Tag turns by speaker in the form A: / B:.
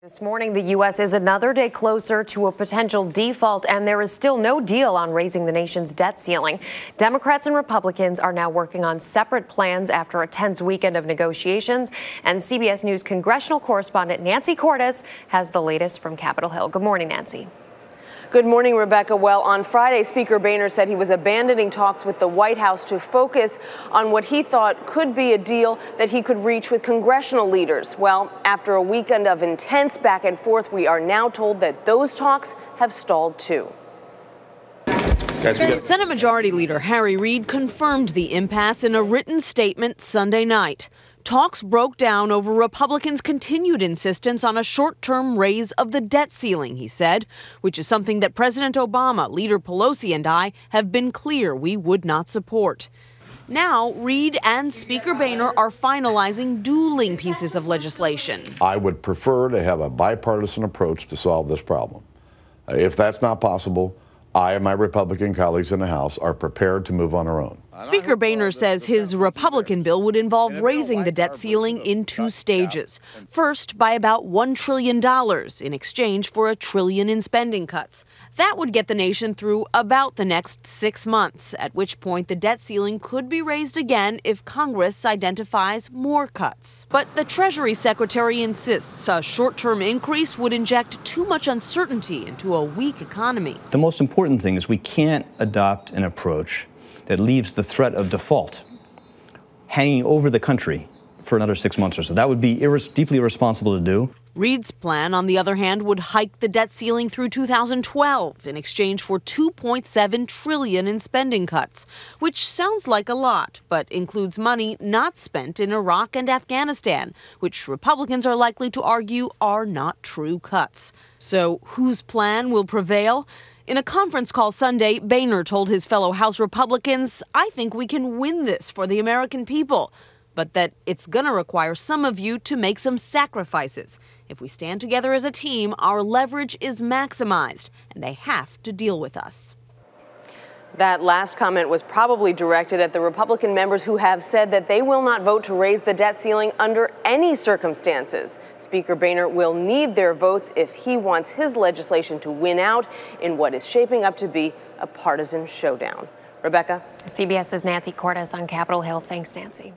A: This morning, the U.S. is another day closer to a potential default, and there is still no deal on raising the nation's debt ceiling. Democrats and Republicans are now working on separate plans after a tense weekend of negotiations. And CBS News congressional correspondent Nancy Cordes has the latest from Capitol Hill. Good morning, Nancy.
B: Good morning, Rebecca. Well, on Friday, Speaker Boehner said he was abandoning talks with the White House to focus on what he thought could be a deal that he could reach with congressional leaders. Well, after a weekend of intense back and forth, we are now told that those talks have stalled too.
C: Senate Majority Leader Reid confirmed the impasse in a written statement Sunday night. Talks broke down over Republicans' continued insistence on a short-term raise of the debt ceiling, he said, which is something that President Obama, Leader Pelosi, and I have been clear we would not support. Now, Reid and Speaker Boehner are finalizing dueling pieces of legislation.
D: I would prefer to have a bipartisan approach to solve this problem. If that's not possible, I and my Republican colleagues in the House are prepared to move on our own.
C: Speaker Boehner says his Republican bill would involve raising the debt ceiling in two stages. First, by about $1 trillion in exchange for $1 trillion in spending cuts. That would get the nation through about the next 6 months, at which point the debt ceiling could be raised again if Congress identifies more cuts. But the Treasury Secretary insists a short-term increase would inject too much uncertainty into a weak economy.
E: The most important thing is we can't adopt an approach that leaves the threat of default hanging over the country for another 6 months or so. That would be deeply irresponsible to do.
C: Reid's plan, on the other hand, would hike the debt ceiling through 2012 in exchange for $2.7 trillion in spending cuts, which sounds like a lot, but includes money not spent in Iraq and Afghanistan, which Republicans are likely to argue are not true cuts. So whose plan will prevail? In a conference call Sunday, Boehner told his fellow House Republicans, "I think we can win this for the American people, but that it's going to require some of you to make some sacrifices. If we stand together as a team, our leverage is maximized, and they have to deal with us."
B: That last comment was probably directed at the Republican members who have said that they will not vote to raise the debt ceiling under any circumstances. Speaker Boehner will need their votes if he wants his legislation to win out in what is shaping up to be a partisan showdown. Rebecca?
A: CBS's Nancy Cordes on Capitol Hill. Thanks, Nancy.